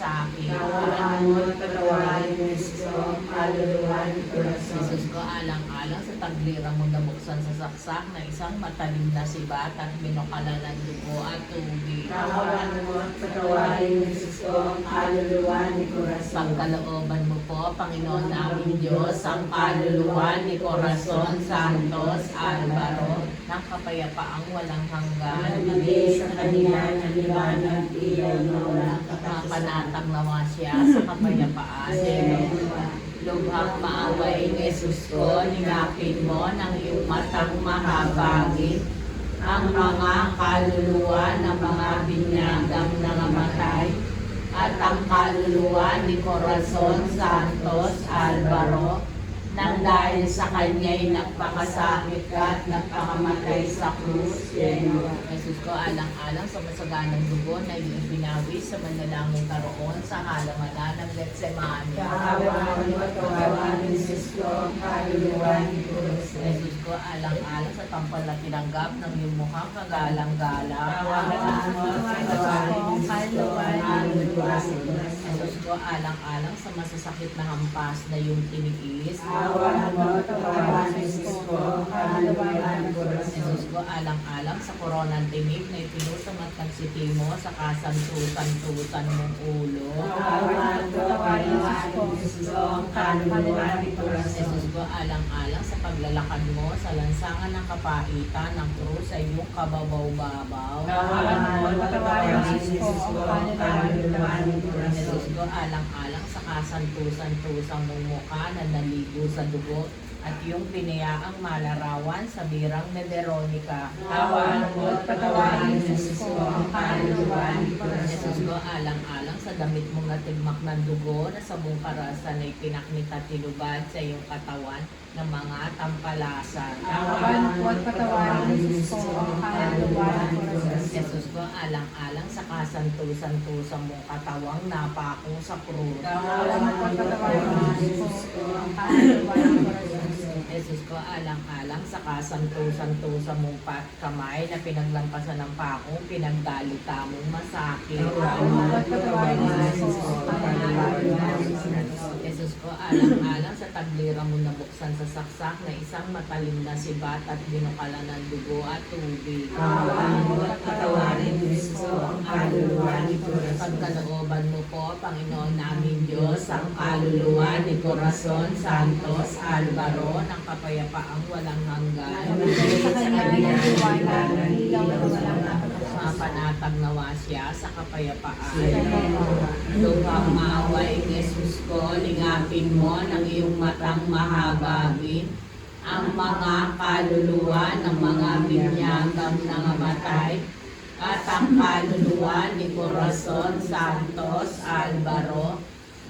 masakit. Kaawaan mo at patawarin mo Isus ko, ang kaluluwa ni Corazon. Jesus ko, alang-alang sa taglira mo nabuksan sa saksak na isang matalim na sibat at binukala ng dugo at tubig. Kaawaan mo at patawarin mo Isus ko, ang kaluluwa ni Corazon. Pagkalooban mo po, Panginoon namin Diyos, ang kaluluwa ni Corazon Santos Alvaro ng kapayapaang walang hanggan. Bigay sa kanila ng liwanag, ilaw na walang katapusan. Mapanatang nawa siya sa kapayapaan. Lubhang maaway ng Jesus ko, ningapin mo ng iyong matang mahabagin ang mga kaluluwa ng mga binyagang nangamatay at ang kaluluwa ni Corazon Santos Alvaro nang dahil sa kanya'y nagpakasakit at nagpakamatay sa krus. Jesus ko, alang-alang sa masaganang dugo na iyong pinawis sa manalangin karoon sa halamanan ng Getsemani. Kaawaan mo at patawarin mo Isus ko, ang kaluluwa ni Corazon. Jesus ko, alang-alang sa tampal na tinanggap ng iyong mukhang kagalang-galang. Kaawaan mo at patawarin mo Isus ko, ang kaluluwa ni Corazon. Jesus ko, alang-alang sa masasakit na hampas na iyong tiniis. Kaawaan mo at patawarin mo Isus ko, ang kaluluwa ni Corazon. Jesus ko, alang-alang sa koronang tinig na ipinusong at nagsiti mo sa kasantusan-tusan mong ulo. Kaawaan mo at patawarin mo Isus ko, ang kaluluwa ni Corazon. Jesus ko, alang-alang sa paglalakad mo sa lansangan ng kapaitan ng krus sa iyong kababaw-babaw. Kaawaan mo at patawarin mo Isus ko, ang kaluluwa ni Corazon. Jesus ko, alang-alang sa kasantusan-tusang mong mukha na naligo sa dugo at iyong pinayaang malarawan sa birang ni Veronica. Kaawaan mo at patawarin mo Isus ko, ang kaluluwa ni Jesus Corazon. ko, alang-alang sa damit mong natigmak ng dugo na sa buong karasan ay pinaknit at tinubad sa iyong katawan ng mga tampalasan. Kaawaan mo at patawarin mo Isus ko, ang kaluluwa ni Corazon. Jesus ko, alang-alang sa kasantusan-tusang mong katawang napako sa krus. Kaawaan mo at patawarin mo Isus ko, ang kaluluwa ni Corazon. Jesus ko, alang-alang sa kasantusan-tusang mong kamay na pinaglampasan ng pakong pinagdalita mong masakit. Kaawaan mo at patawarin mo Isus ko, ang kaluluwa ni Corazon. Jesus ko, alang-alang sa taglira mo nabuksan sa saksak na isang matalim na sibat at binukala ng dugo at tubig. Kaawaan mo at patawarin mo Isus ko, ang kaluluwa ni Corazon. Pagkalooban mo po, Panginoon namin Diyos, ang kaluluwa ni Corazon Santos Alvaro ng kapayapaang walang hanggan. Bigay sa kanila ng liwanag, ilaw na walang katapusan. Mapanatag nawa siya sa kapayapaan. Lubhang maaway ng Jesus ko, lingapin mo ng iyong matang mahabagin ang mga kaluluwa ng mga binyagang nangamatay at ang kaluluwa ni Corazon Santos Alvaro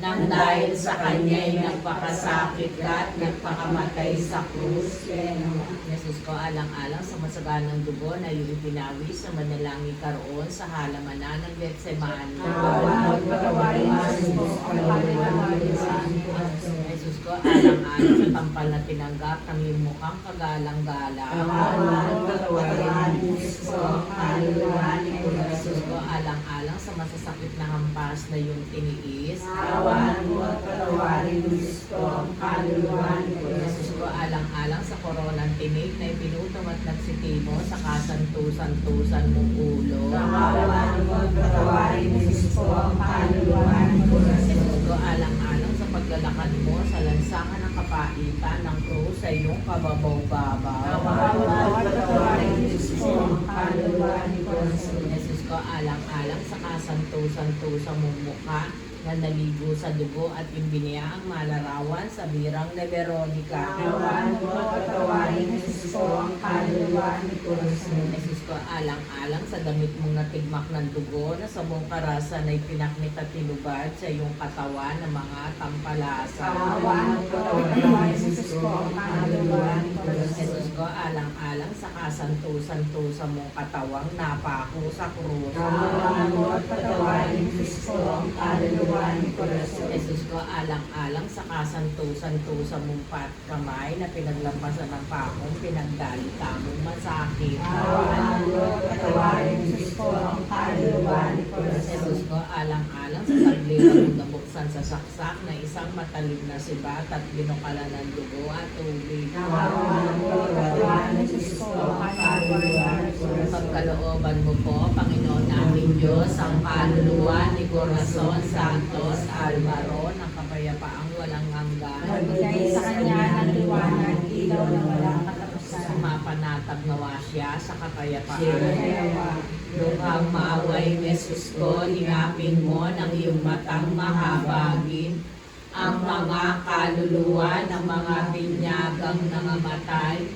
nang dahil sa kanya'y nagpakasakit at nagpakamatay sa krus. Jesus ko, alang-alang sa masaganang dugo na iyong ipinawis sa manalangin karoon sa halamanan ng Getsemani. Kaawaan mo at patawarin mo Isus ko, ang kaluluwa ni Corazon. Jesus ko, alang-alang sa tampal na tinanggap ng iyong mukhang kagalang-galang. Kaawaan mo at patawarin mo Isus ko, ang kaluluwa ni Corazon. Jesus ko, alang-alang sa masasakit na hampas na iyong tiniis. Kaawaan mo at patawarin mo Isus ko, ang kaluluwa ni Jesus Corazon. ko, alang-alang sa koronang tinig na ipinutom at nagsiti mo sa kasantusan-tusan mong ulo. Kaawaan mo at patawarin mo Isus ko, ang kaluluwa ni Corazon. Jesus ko, alang-alang sa paglalakad mo sa lansangan ng kapaitan ng krus sa iyong kababaw-babaw. Kaawaan mo at patawarin mo Isus ko, ang kaluluwa ni Corazon. Jesus ko, alang-alang sa kasantusan-tusang mong mukha na naligo sa dugo at imbiniyaang malarawan sa birang ni Veronica. Kaawaan mo at patawarin mo Isus ko, ang kaluluwa ni Corazon. Jesus ko, alang-alang sa damit mong natigmak ng dugo na sa buong karasan ay pinaknit at tinubad sa iyong katawan ng mga tampalasan. Kaawaan mo at patawarin mo Isus ko, ang kaluluwa ni Corazon. Jesus ko, alang-alang sa kasantusan-tusan mong katawang napako sa krus. Kaawaan mo at patawarin mo Isus ko, ang kaluluwa ni Corazon. Jesus ko, alang-alang sa kasantusan-tusan mong kamay na pinaglampasan ng pakong pinagdalita mong masakit. Kaawaan mo at patawarin mo Isus ko, ang kaluluwa ni Corazon. Jesus ko, alang-alang alang-alang sa taglirang mong nabuksan sa saksak na isang matalim na sibat at binukalan ng dugo at tubig. Kaawaan mo at katawan ng Diyos ko ang kaluluwa ni Corazon. Pagkalooban mo po, Panginoon namin Diyos, ang kaluluwa ni Corazon Santos Alvaro ng kapayapaang walang hanggan. Magbigay sa kanya ng liwanag, ilaw na walang katapusan. Sumapanatag nawa siya sa kapayapaan. Kaya Lukhang maaway, Jesus ko, lingapin mo ng iyong matang mahabagin ang mga kaluluwa ng mga binyagang nangamatay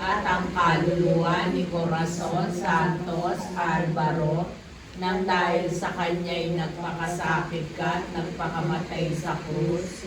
at ang kaluluwa ni Corazon Santos Alvaro nang dahil sa kanya'y nagpakasakit ka at nagpakamatay sa krus.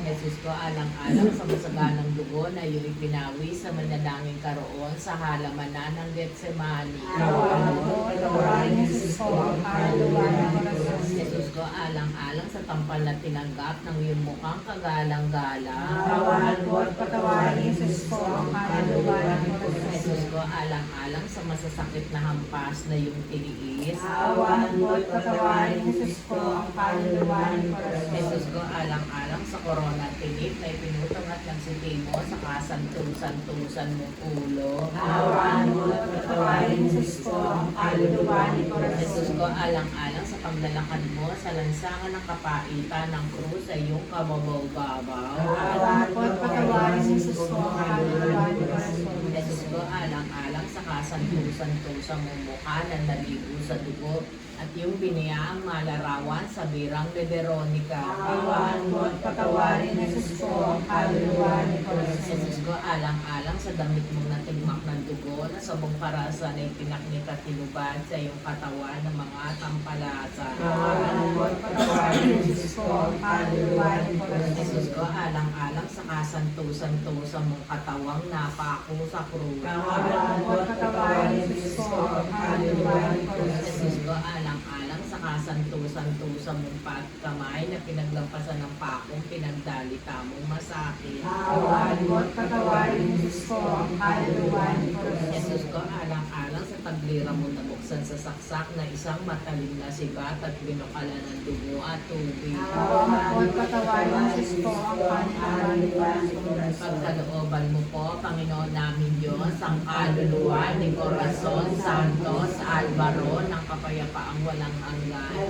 Jesus ko, alang-alang sa masaganang dugo na iyong ipinawi sa manadanging karoon sa halamanan ng Getsemani. kaawaan mo at katawan ng Diyos ko ang kaluluwa ng Corazon. Jesus ko, alang-alang sa tampal na tinanggap ng iyong mukhang kagalang-galang. Kaawaan mo at katawan ng Diyos ko ang kaluluwa ng Corazon. Jesus ko, alang-alang sa masasakit na hampas na iyong tiniis. Kaawaan mo at katawan ng Diyos ko ang kaluluwa ng Corazon. Jesus ko, alang-alang sa korona tinik na ipinutong at nagsitimo sa kasantusan-tusan mong ulo. Kaawaan mo at katawan ng Diyos ko ang kaluluwa ng Corazon. Jesus ko, alang-alang sa paglalakad mo sa lansangan ng kapaitan ng krus sa iyong kababaw-babaw. Kaawaan mo at katawan ng Diyos ko ang kaluluwa ng Corazon. Jesus ko, alang-alang sa kasantusan-tusan mong mukha na naligo sa dugo at yung biniyaang malarawan sa birang ni Veronica. Kaawaan mo at patawarin ng Diyos ko ang kaluluwa ng Corazon. Jesus ko, alang-alang sa damit mong natigmak ng dugo na sabong parasan ay pinaknit at tinubad sa iyong katawan ng mga tampalasan. Kaawaan mo at patawarin ng Diyos ko ang kaluluwa ng Corazon. Jesus ko, alang-alang sa kasantusan-tusan mong katawang napako sa krus. Kaawaan mo at patawarin ng Diyos ko ang kaluluwa ng Corazon. Jesus ko, alang-alang sa kasantusan-tusan mong pa't kamay na pinaglampasan ng pakong pinagdalita mong masakit. Kaawaan mo at patawarin ng Diyos ko ang kaluluwa ng Corazon. Jesus ko, alang-alang sa taglira mo nabuksan sa saksak na isang matalim na sibat at binukalan ng dugo at tubig. Kaawaan mo at patawarin ng Diyos ko ang kaluluwa ng Corazon. Pagkalooban mo po, Panginoon namin Diyos, ang kaluluwa ni Corazon Santos Alvaro ng kapayapaang walang hanggan.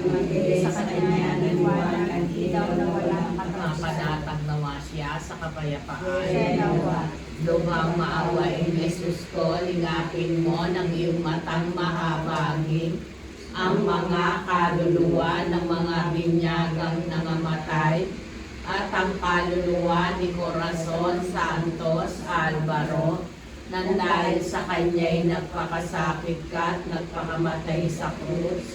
Magbigay sa kanya ng liwanag, ilaw na walang katapusan. Mapanatag nawa siya sa kapayapaan. Kaya Luhang maawain, Jesus ko, lingapin mo ng iyong matang mahabagin ang mga kaluluwa ng mga binyagang nangamatay at ang kaluluwa ni Corazon Santos Alvaro nang dahil sa kanya'y nagpakasakit ka at nagpakamatay sa krus.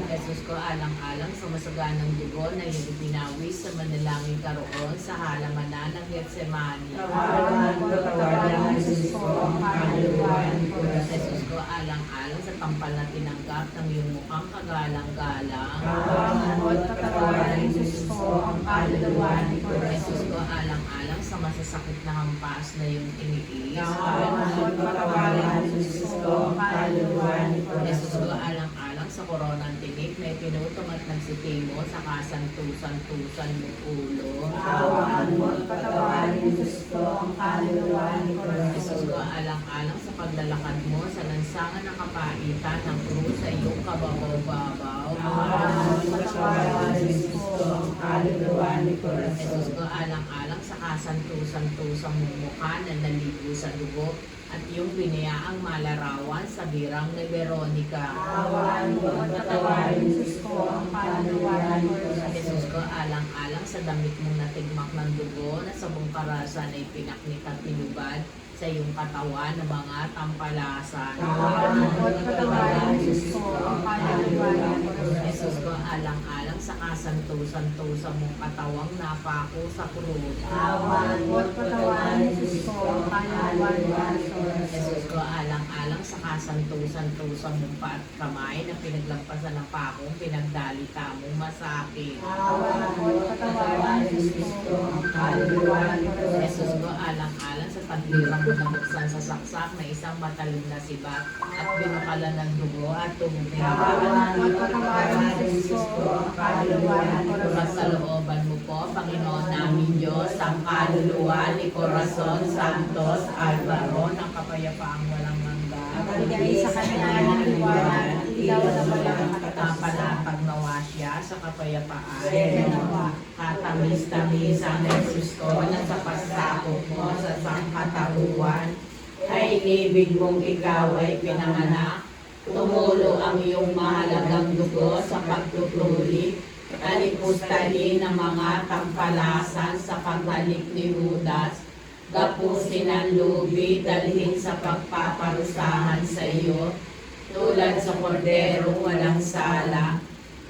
Jesus ko, alang-alang sa masaganang dugo na iyong ibinawi sa manalangin karoon sa halamanan ng Getsemani. kaawaan mo at patawarin ng Diyos ko ang kaluluwa ng Corazon. Jesus ko, alang-alang sa tampal na tinanggap ng iyong mukhang kagalang-galang. Kaawaan mo at patawarin ng Diyos ko ang kaluluwa ng Jesus Corazon. ko, alang-alang sa masasakit na hampas na iyong tiniis. Kaawaan mo at patawarin ng Diyos ko ang kaluluwa ng Jesus Corazon. ko, alang-alang sa koronang tinik na ipinutong at nagsitimo sa kasantusan-tusan mong ulo. Kaawaan mo at patawarin ng Diyos ko ang kaluluwa ng Jesus Corazon. ko, alang-alang sa paglalakad mo sa lansangan ng kapaitan ng krus sa iyong kababaw-babaw. Kaawaan mo at patawarin ng Diyos ko ang kaluluwa ng Corazon. Jesus ko, alang-alang sa kasantusan-tusang mong mukha na naligo sa dugo at yung biniyaang malarawan sa birang ni Veronica. Kaawaan mo at patawarin ng Diyos ko ang kaluluwa ng Corazon. Jesus ko, alang-alang sa damit mong natigmak ng dugo na sa buong karasan ay pinaknit at pinubad sa iyong katawan ng mga tampalasan. Kaawaan mo at patawarin ng Diyos ko ang kaluluwa ng Corazon. Jesus ko, alang-alang sa kasantusan-tusan mong katawang napako sa krus. Kaawaan mo at patawarin ng Diyos ko ang kaluluwa ng Corazon. Jesus ko, alang-alang sa kasantusan-tusan mong pa't kamay na pinaglampasan ng pakong pinagdalita mong masakit. Kaawaan mo at patawarin ng Diyos ko ang kaluluwa ng Corazon. Jesus ko, alang-alang sa paglirang mo nabuksan sa saksak na isang matalim na sibat at binukalan ng dugo at tumubing Kaawaan mo patawarin ni Kristo ang kaluluwa ng Tulad sa looban mo po, Panginoon namin Diyos, ang kaluluwa ni Corazon Santos Alvaro ng kapayapaang walang hanggan. Bigay sa kanila ng liwanag, ilaw na walang Kapanatag nawa siya sa kapayapaan. Nawa. Katamis-tamis ang Jesus ko na sa pasakop mo sa sangkatauhan. Ay inibig mong ikaw ay pinanganak. Tumulo ang iyong mahalagang dugo sa pagtutuli. Talipustahin ang mga tampalasan sa pagbalik ni Judas. Gapusin ang lubi dalhin sa pagpaparusahan sa iyo. Tulad sa kordero walang sala,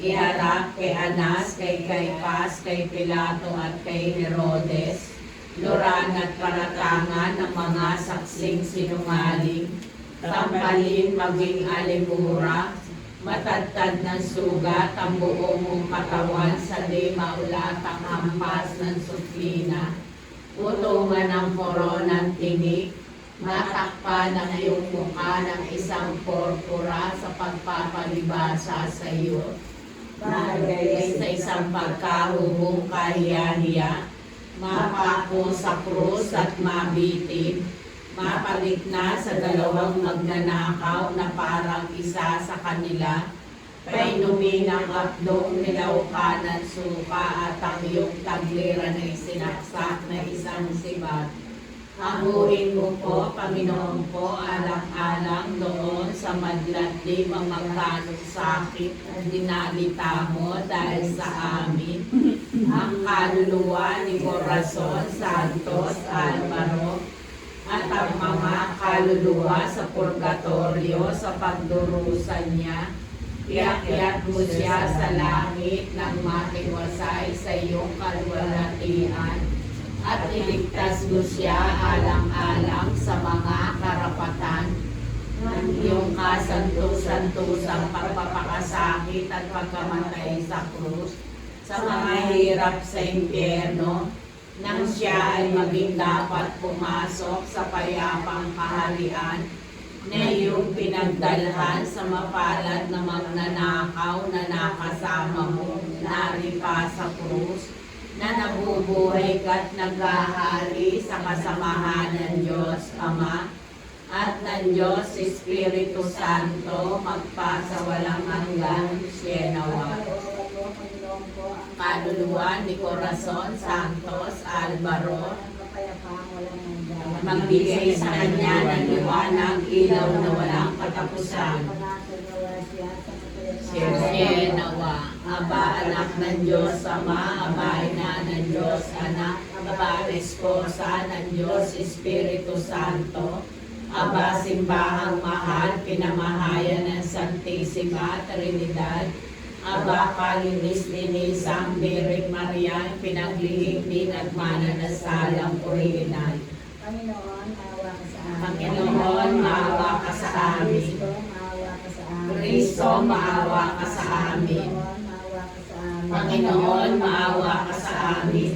iharap kay Anas, kay Caiphas, kay Pilato at kay Herodes, luran at paratangan ng mga saksing sinungaling, tampalin maging alimura, matadtad ng sugat ang buong mong katawan sa di maulatang hampas ng suplina, utungan ng koronang tinik, matakpan ang iyong mukha ng isang porpura sa pagpapalibasa sa iyo. Bagay sa isang pagkahuhong kahiya-hiya, mapako sa krus at mabitin, mapalit na sa dalawang magnanakaw na parang isa sa kanila, painumin ang abdong nilaukan ng suka at ang iyong taglira na isinaksak na isang sibat. Amuin mo po, Panginoon po, alang-alang doon sa madlat di mamagkanong sakit na dinalita mo dahil sa amin. Ang kaluluwa ni Corazon Santos Alvaro at ang mga kaluluwa sa purgatorio sa pagdurusan niya. Iakyat mo siya sa langit ng matiwasay sa iyong kalwalhatian at iligtas mo siya alang-alang sa mga karapatan ng iyong kasanto-santosang pagpapakasakit at pagkamatay sa krus sa mga hirap sa impyerno nang siya ay maging dapat pumasok sa payapang kaharian na iyong pinagdalhan sa mapalad na magnanakaw na nakasama mo naripa sa krus na nabubuhay ka't naghahari sa kasamahan ng Diyos Ama at ng Diyos Espiritu Santo magpasawalang hanggan sienawa. Kaluluwa ni Corazon Santos Alvaro, magbigay sa kanya ng liwanag, ilaw na walang katapusan. Sienawa. Aba, anak ng Diyos Ama, aba, ina ng Diyos Anak, aba, esposa ng Diyos Espiritu Santo, aba, simbahang mahal, pinamahayan ng Santissima Trinidad, aba, kalinis-linisang Biring Maria, pinaglihim din at mananasalang original. Panginoon, maawa ka sa amin. Panginoon, maawa ka sa amin. Kristo, maawa ka sa amin. Panginoon, maawa ka sa amin.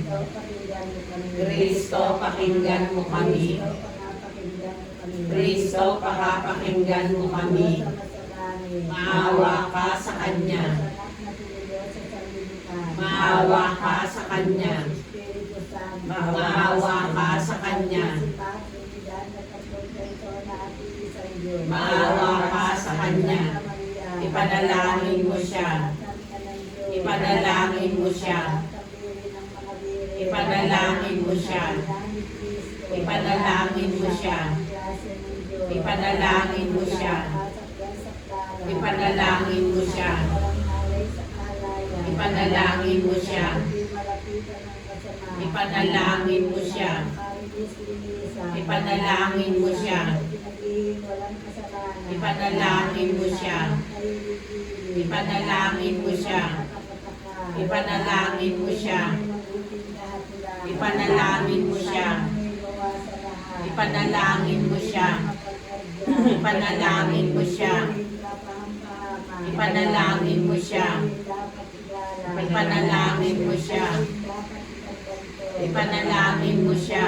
Kristo, pakinggan mo kami. Kristo, pakapakinggan mo kami. Maawa ka sa Kanya. Maawa ka sa Kanya. Maawa ka sa Kanya. Maawa ka sa Kanya. Ipanalangin mo siya. Ipanalangin mo siya. Ipanalangin mo siya. Ipanalangin mo siya. Ipanalangin mo siya. Ipanalangin mo siya. Ipanalangin mo siya. Ipanalangin mo siya. Ipanalangin mo siya. Ipanalangin mo siya. Ipanalangin mo siya. Ipanalangin mo siya. Ipanalangin mo siya. Ipanalangin mo siya. Ipanalangin mo siya. Ipanalangin mo siya. Ipanalangin mo siya. Ipanalangin mo siya.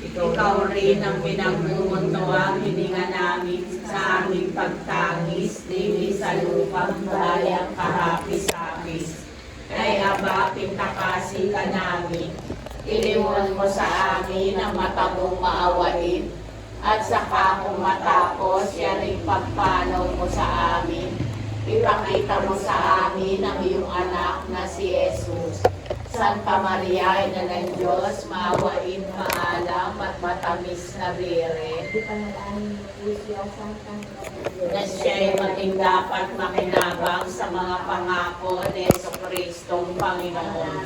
Ikaw rin ang pinagmumunto ang hininga namin sa aming pagtangis, dili sa lupang bayang kahapis-hapis. Ay aba, pintakasi ka namin. Ilimon mo sa amin ang mata mong maawain. At saka kung matapos, yan rin pagpanaw mo sa amin. Ipakita mo sa amin ang iyong anak na si Jesus. Santa Maria, Ina ng Diyos, maawain, maalam at matamis na bire. Na siya'y maging dapat makinabang sa mga pangako ni Jesucristong Panginoon.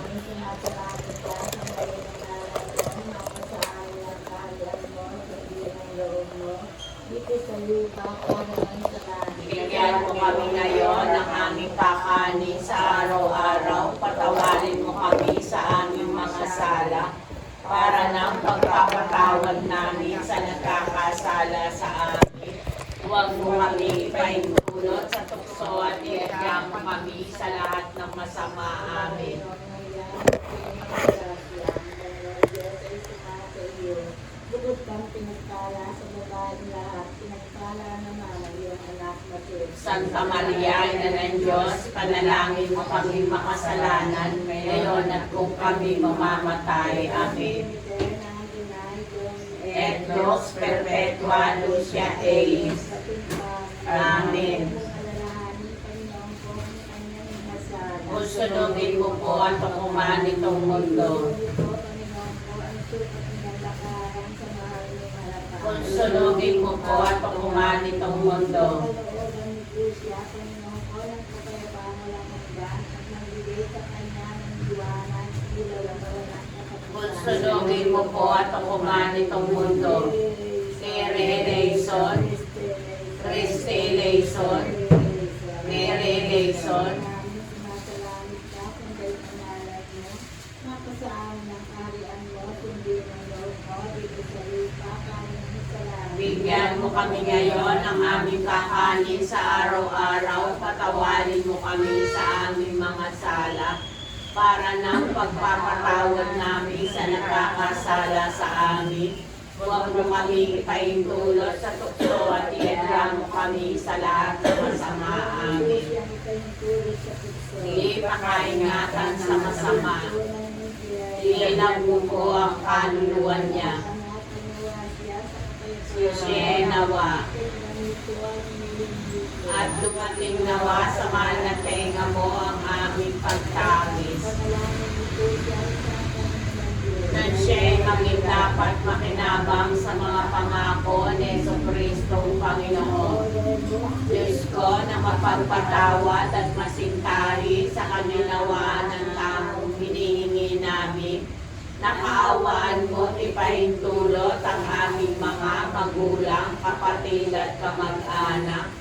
Bigyan mo kami ngayon ng aming kakanin sa araw-araw. Patawarin mo kami sa aming mga sala para ng pagpapatawad namin sa nagkakasala sa amin. Huwag mo kami ipahintulot sa tukso at iadya mo kami sa lahat ng masama. Amen. Bukod kang pinagpala sa babae lahat, pinagpala naman ang iyong anak na Jesus. Santa Maria, Ina ng Diyos, panalangin mo kami makasalanan ngayon at kung kami mamamatay. Amen. Et Lux perpetua lucia eis. Amen. Pusunugin mo po ang tukuman nitong mundo. Pusunugin mo po ang tukuman nitong mundo. Pusunugin mo po ang tukuman nitong mundo. Tere eleison, Christe eleison, Mere eleison. Bigyan mo kami ngayon ng aming kakanin sa araw-araw. Patawarin mo kami sa aming mga sala para ng pagpapatawad namin sa nakakasala sa amin. Huwag mo kami ipahintulot sa tukso at iadya mo kami sa lahat ng masama. Amen. Hindi pakaingatan sa masama. Iinag mo po ang kaluluwa niya. Siya nawa at dumating nawa sa mahal na tenga mo ang aming pagtangis. Na siya'y maging dapat makinabang sa mga pangako ni Jesucristong Panginoon. Diyos ko na mapagpatawad at masintahi sa kaninawaan ng tamong hinihingi namin. Nakaawaan mo ipahintulot ang aming mga magulang, kapatid at kamag-anak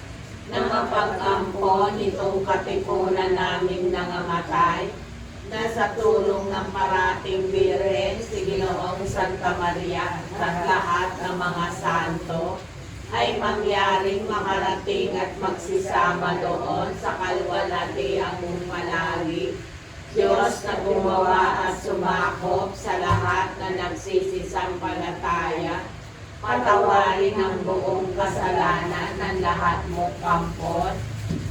na mapag-ampon itong katipunan naming nangamatay na sa tulong ng parating Birhen, si Ginoong Santa Maria at lahat ng mga santo ay mangyaring makarating at magsisama doon sa kalwalhatiang palagi. Diyos na gumawa at sumakop sa lahat na nagsisisampalataya, patawarin ang buong kasalanan ng lahat mong kampon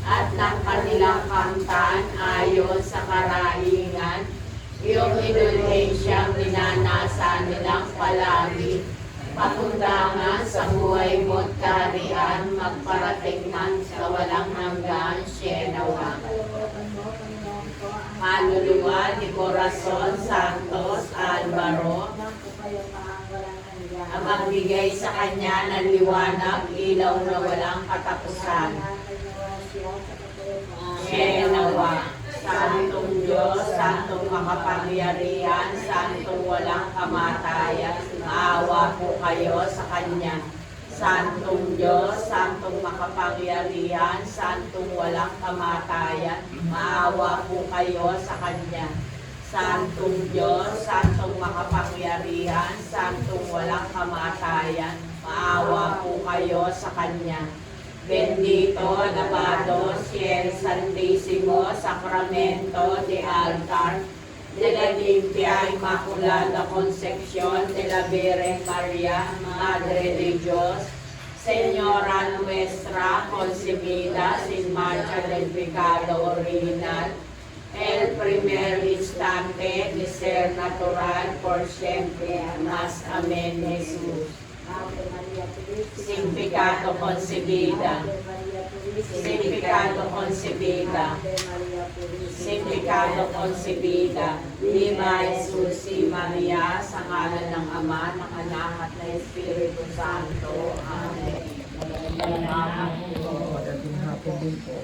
at ng kanilang kamtan ayon sa karahingan, yung indulhensyang dinanasa nilang palagi, patundangan sa buhay mo't kaharian, magparating man sa walang hanggan, Sienawa. Manuluwa ni Corazon Santos Alvaro, ang magbigay sa kanya ng liwanag, ilaw na walang katapusan. Sienawa. Santong Diyos, Santong makapangyarihan, Santong walang kamatayan, maawa po kayo sa Kanya. Santong Diyos, Santong makapangyarihan, Santong walang kamatayan, maawa po kayo sa Kanya. Santong Diyos, Santong makapangyarihan, Santong walang kamatayan, maawa po kayo sa Kanya. Bendito, alabado, si el Santísimo Sacramento de Altar, de la limpia Inmaculada Concepción de la Virgen María, Madre de Dios, Señora nuestra, concebida sin mancha del pecado original, el primer instante de ser natural por siempre, más. Amén, Jesús. Ave María Purísima, Sin pecado concebida, Ave María Purísima, sin pecado concebida, Ave María Purísima, sin pecado concebida, Lima Jesus y Maria, sa ngalan ng Ama, ng Anak at ng Espiritu Santo. Amen. Magandang hapon din po.